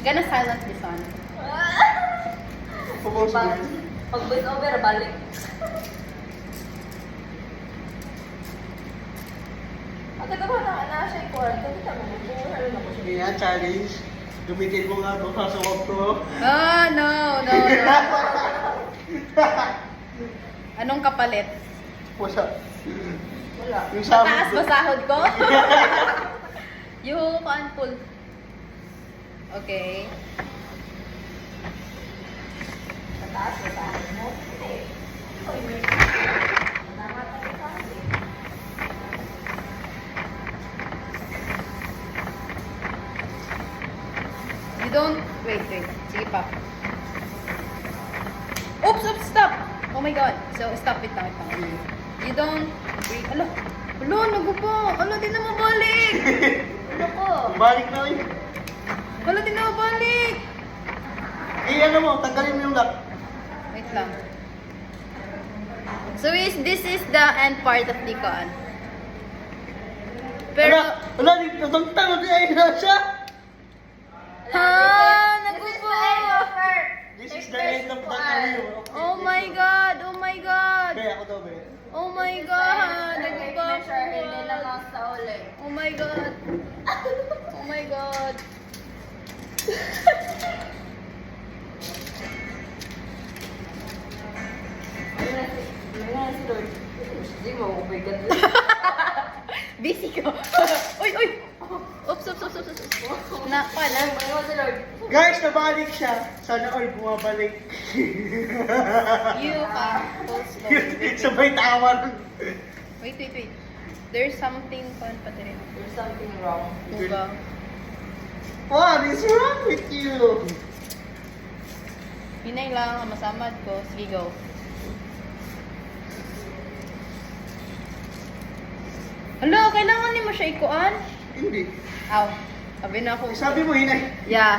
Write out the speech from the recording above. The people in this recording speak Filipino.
You're gonna silence this one. Pag voice over, balik. Pagka ko na siya yung kwarto, hindi ka mabubuhay na ko siya. Kaya challenge. Gamitin mo nga ito sa suwag ko. Oh, no. Anong kapalit? Wala. Wala. Yung sa Mataas ba sahod ko? You can pull. Okay. Mataas na tayo mo. Oy, may... Namatay ka. You don't... Wait. Sige pa. Oops, stop! Oh my god. So, stop it now. You don't... Wait, alo. Alo, nagupo. Alo, di na mabalik. Ano ko? Balik na yun. Alo, di na mabalik. Ano mo, tanggalin mo yung lock. Wait lang. So, this is the end part of the con. Pero... Wala, nagtatang di ay na siya. Ha? This is Nagupo. the end of her. This is the end of the career. Oh my god. Be, ako daw, be. Oh my god. Nagupo ako. Hindi lang ako sa uli. Oh my god. Oh my god. Ano na si Lord? Hindi mo, oh my God. Busy ko. Uy. Oops. Na, paano? Ano si Lord? Guys, nabalik siya. Sana all bumabalik. You can hold slow. Sabay tawa nun. Wait. There's something fun pa rin. There's something wrong. Diba? What is wrong with you? Hinay lang, masamad ko. Sige, go. Hala, kailangan ni mo siya ikuan? Hindi. Aw, sabi na ako. Sabi mo, hinay. Yeah.